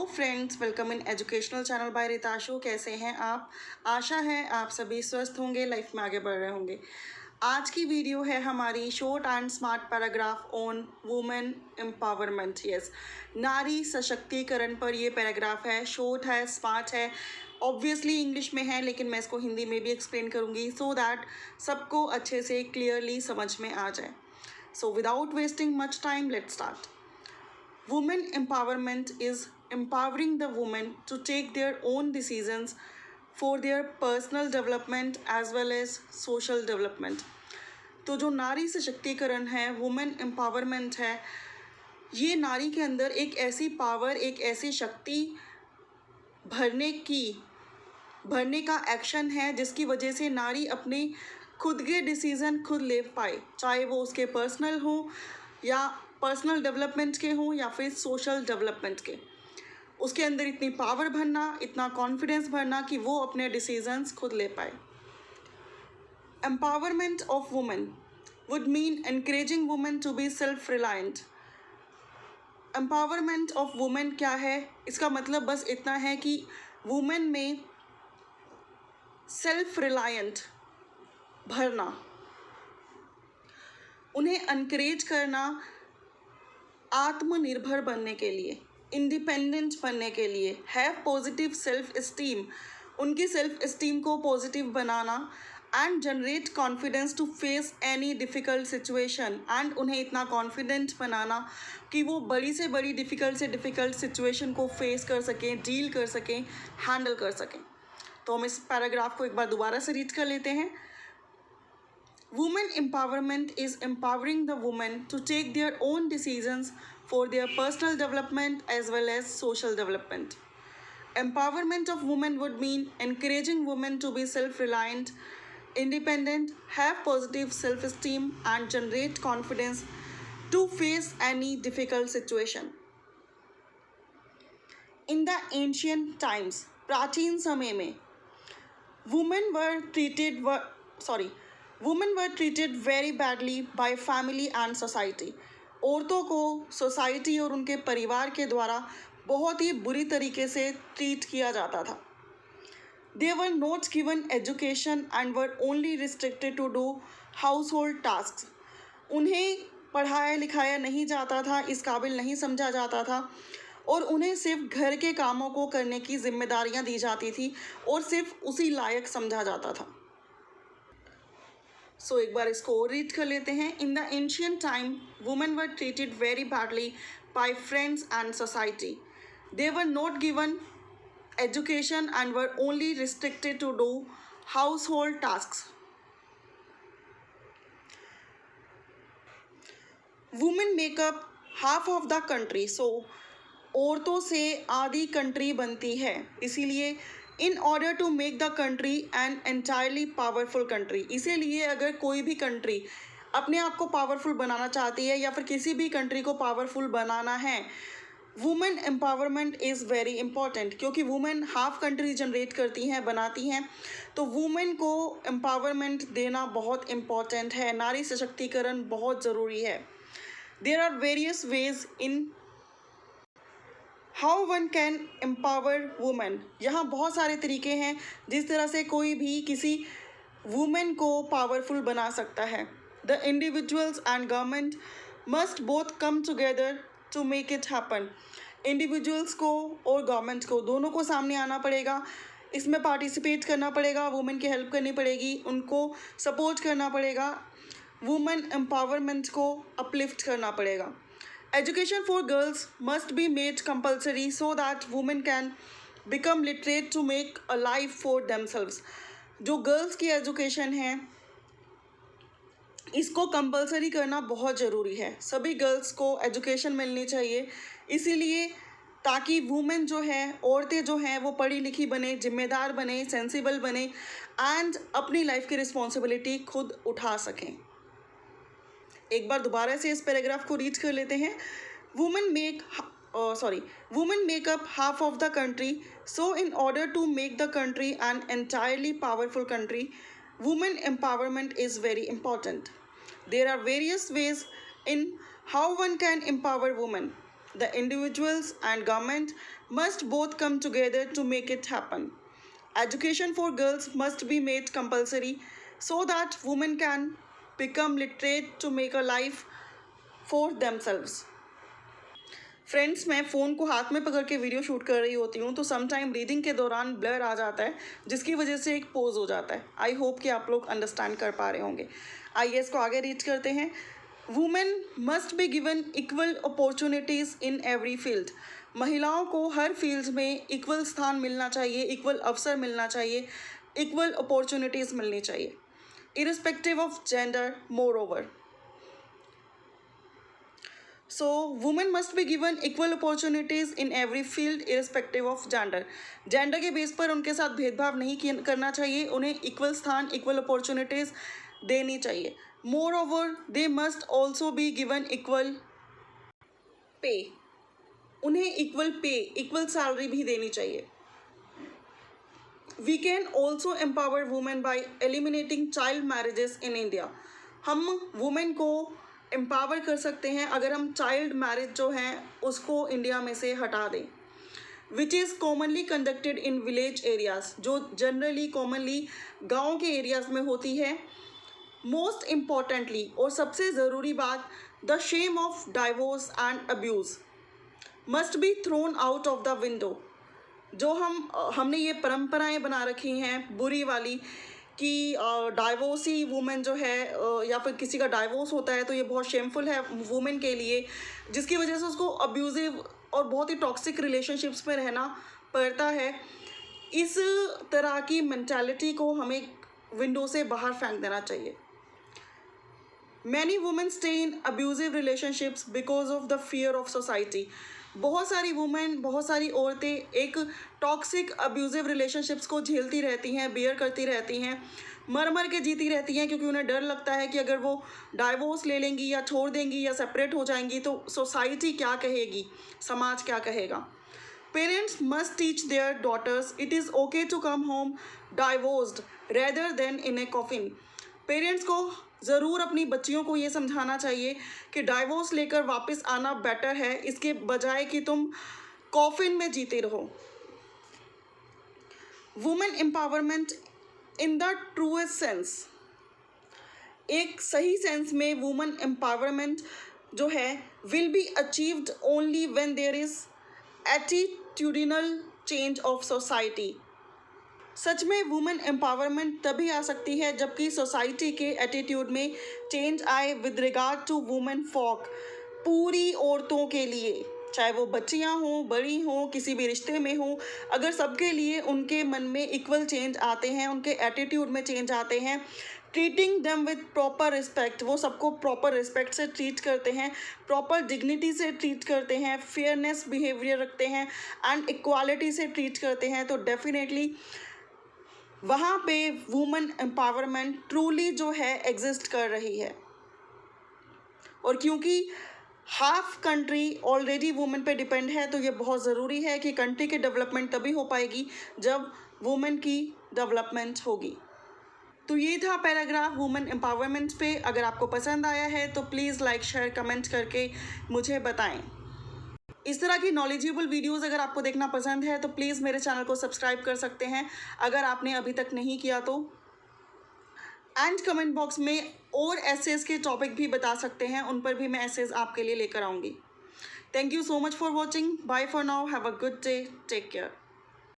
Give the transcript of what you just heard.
Hello friends, welcome in educational channel by Ritashu. कैसे हैं आप? आशा है आप सभी स्वस्थ होंगे, लाइफ में आगे बढ़ रहे होंगे। आज की वीडियो है हमारी short and smart paragraph on women empowerment. Yes, नारी सशक्तिकरण पर ये पैराग्राफ है। शॉर्ट है, स्मार्ट है, ऑब्वियसली इंग्लिश में है, लेकिन मैं इसको हिंदी में भी एक्सप्लेन करूँगी सो दैट सबको अच्छे से क्लियरली समझ में आ जाए। So without wasting much time, let's start. Women empowerment is empowering the women to take their own decisions for their personal development as well as social development। तो जो नारी सशक्तिकरण है, वुमेन एम्पावरमेंट है, ये नारी के अंदर एक ऐसी पावर, एक ऐसी शक्ति भरने का एक्शन है जिसकी वजह से नारी अपने खुद के डिसीज़न खुद ले पाए, चाहे वो उसके पर्सनल हो या पर्सनल डेवलपमेंट के हों या फिर सोशल डेवलपमेंट के। उसके अंदर इतनी पावर भरना, इतना कॉन्फिडेंस भरना कि वो अपने डिसीजंस खुद ले पाए। Empowerment of women would mean encouraging women to be self reliant. Empowerment of women क्या है? इसका मतलब बस इतना है कि वुमेन में सेल्फ रिलायंट भरना, उन्हें एनकरेज करना आत्मनिर्भर बनने के लिए, इंडिपेंडेंट बनने के लिए। हैव पॉजिटिव सेल्फ इस्टीम, उनकी सेल्फ इस्टीम को पॉजिटिव बनाना। And generate confidence to face any difficult situation, and उन्हें इतना कॉन्फिडेंट बनाना कि वो बड़ी से बड़ी डिफ़िकल्ट सिचुएशन को फेस कर सकें, डील कर सकें, हैंडल कर सकें। तो हम इस पैराग्राफ को एक बार दोबारा से रीड कर लेते हैं। Women empowerment is empowering the women to take their own decisions for their personal development as well as social development. Empowerment of women would mean encouraging women to be self-reliant, independent, have positive self-esteem and generate confidence to face any difficult situation. In the ancient times, प्राचीन समय में, women were treated very badly by family and society। औरतों को society और उनके परिवार के द्वारा बहुत ही बुरी तरीके से ट्रीट किया जाता था। They were not given education and were only restricted to do household tasks। उन्हें पढ़ाया लिखाया नहीं जाता था, इस काबिल नहीं समझा जाता था, और उन्हें सिर्फ घर के कामों को करने की जिम्मेदारियां दी जाती थी और सिर्फ उसी लायक समझा जाता था। सो एक बार इसको और रीड कर लेते हैं। In the ancient time women were treated very badly by friends and society. They were not given education and were only restricted to do household task. Women make up half of the country. सो औरतों से आधी country बनती है, इसीलिए in order to make the country an entirely powerful country. इसीलिए अगर कोई भी कंट्री अपने आप को पावरफुल बनाना चाहती है या फिर किसी भी कंट्री को पावरफुल बनाना है, women empowerment is very important, क्योंकि वुमेन हाफ कंट्री जनरेट करती हैं, बनाती हैं। तो वुमेन को एम्पावरमेंट देना बहुत इम्पॉर्टेंट है, नारी सशक्तिकरण बहुत ज़रूरी है। There are various ways in how one can empower women. यहाँ बहुत सारे तरीके हैं जिस तरह से कोई भी किसी वुमेन को पावरफुल बना सकता है। The individuals and government must both come together to make it happen. Individuals को और गवर्नमेंट को, दोनों को सामने आना पड़ेगा, इसमें पार्टिसिपेट करना पड़ेगा, वुमेन की हेल्प करनी पड़ेगी, उनको सपोर्ट करना पड़ेगा, वुमेन एम्पावरमेंट को अपलिफ्ट करना पड़ेगा। Education for girls must be made compulsory so that women can become literate to make a life for themselves। जो गर्ल्स की एजुकेशन है, इसको कंपलसरी करना बहुत ज़रूरी है। सभी गर्ल्स को एजुकेशन मिलनी चाहिए, इसीलिए ताकि वुमेन जो है, औरतें जो हैं, वो पढ़ी लिखी बने, जिम्मेदार बने, सेंसिबल बने एंड अपनी लाइफ की रिस्पॉन्सिबिलिटी खुद उठा सकें। एक बार दोबारा से इस पैराग्राफ को रीड कर लेते हैं। Women make up half of the country, so in order to make the country an entirely powerful country, women empowerment is very important. There are various ways in how one can empower women. The individuals and government must both come together to make it happen. Education for girls must be made compulsory so that women can become literate to make a life for themselves. Friends, मैं phone को हाथ में पकड़ के video shoot कर रही होती हूँ तो समटाइम रीडिंग के दौरान ब्लर आ जाता है, जिसकी वजह से एक पोज हो जाता है. आई होप कि आप लोग अंडरस्टैंड कर पा रहे होंगे. आइए इसको आगे रीड करते हैं. Women must be given equal opportunities in every field. महिलाओं को हर फील्ड में इक्वल स्थान मिलना चाहिए, इक्वल अवसर मिलना चाहिए, इक्वल अपॉर्चुनिटीज़ मिलनी चाहिए, irrespective of gender. More over, so women must be given equal opportunities in every field irrespective of gender. Gender के बेस पर उनके साथ भेदभाव नहीं करना चाहिए, उन्हें इक्वल स्थान, इक्वल अपॉर्चुनिटीज़ देनी चाहिए. Moreover, they must also be given equal pay. उन्हें इक्वल पे, इक्वल सैलरी भी देनी चाहिए. We can also empower women by eliminating child marriages in India. हम वुमेन को एम्पावर कर सकते हैं अगर हम चाइल्ड मैरिज जो हैं उसको इंडिया में से हटा दें. Which is commonly conducted in village areas, जो जनरली कॉमनली गाँव के एरियाज़ में होती है. मोस्ट इम्पॉर्टेंटली, और सबसे ज़रूरी बात, the shame of divorce and abuse must be thrown out of the window. जो हमने ये परंपराएं बना रखी हैं बुरी वाली कि डाइवोर्सी वुमेन जो है या फिर किसी का डाइवोर्स होता है तो ये बहुत शेमफुल है वुमेन के लिए, जिसकी वजह से उसको अब्यूज़िव और बहुत ही टॉक्सिक रिलेशनशिप्स में रहना पड़ता है. इस तरह की मेंटालिटी को हमें विंडो से बाहर फेंक देना चाहिए. Many women stay in abusive relationships because of the fear of society. बहुत सारी वुमेन, बहुत सारी औरतें एक टॉक्सिक अब्यूज़िव रिलेशनशिप्स को झेलती रहती हैं, बियर करती रहती हैं, मर के जीती रहती हैं, क्योंकि उन्हें डर लगता है कि अगर वो डाइवोर्स ले लेंगी या छोड़ देंगी या सेपरेट हो जाएंगी तो सोसाइटी क्या कहेगी, समाज क्या कहेगा. Parents must teach their daughters it is okay to come home divorced rather than in a coffin. Parents को ज़रूर अपनी बच्चियों को ये समझाना चाहिए कि डाइवोर्स लेकर वापस आना बेटर है, इसके बजाय कि तुम कॉफिन में जीते रहो. Women empowerment in the truest sense, एक सही सेंस में वुमेन एम्पावरमेंट जो है will be achieved only when there is attitudinal change of society. सच में वुमेन एम्पावरमेंट तभी आ सकती है जबकि सोसाइटी के एटीट्यूड में चेंज आए with regard to women folk. पूरी औरतों के लिए, चाहे वो बच्चियां हों, बड़ी हों, किसी भी रिश्ते में हों, अगर सबके लिए उनके मन में इक्वल चेंज आते हैं, उनके एटीट्यूड में चेंज आते हैं, treating them with proper respect, वो सबको प्रॉपर रिस्पेक्ट से ट्रीट करते हैं, प्रॉपर डिग्निटी से ट्रीट करते हैं, फेयरनेस बिहेवियर रखते हैं एंड इक्वालिटी से ट्रीट करते हैं, तो डेफिनेटली वहाँ पे वुमेन एम्पावरमेंट ट्रूली जो है एग्जिस्ट कर रही है. और क्योंकि हाफ कंट्री ऑलरेडी वुमेन पे डिपेंड है तो ये बहुत ज़रूरी है कि कंट्री की डेवलपमेंट तभी हो पाएगी जब वुमेन की डेवलपमेंट होगी. तो ये था पैराग्राफ वुमेन एम्पावरमेंट पे. अगर आपको पसंद आया है तो प्लीज़ लाइक, शेयर, कमेंट करके मुझे बताएं. इस तरह की नॉलेजेबल वीडियोस अगर आपको देखना पसंद है तो प्लीज़ मेरे चैनल को सब्सक्राइब कर सकते हैं अगर आपने अभी तक नहीं किया तो. एंड कमेंट बॉक्स में और एसेस के टॉपिक भी बता सकते हैं, उन पर भी मैं एसेस आपके लिए लेकर आऊँगी. Thank you so much for watching. Bye for now. Have a good day. Take care.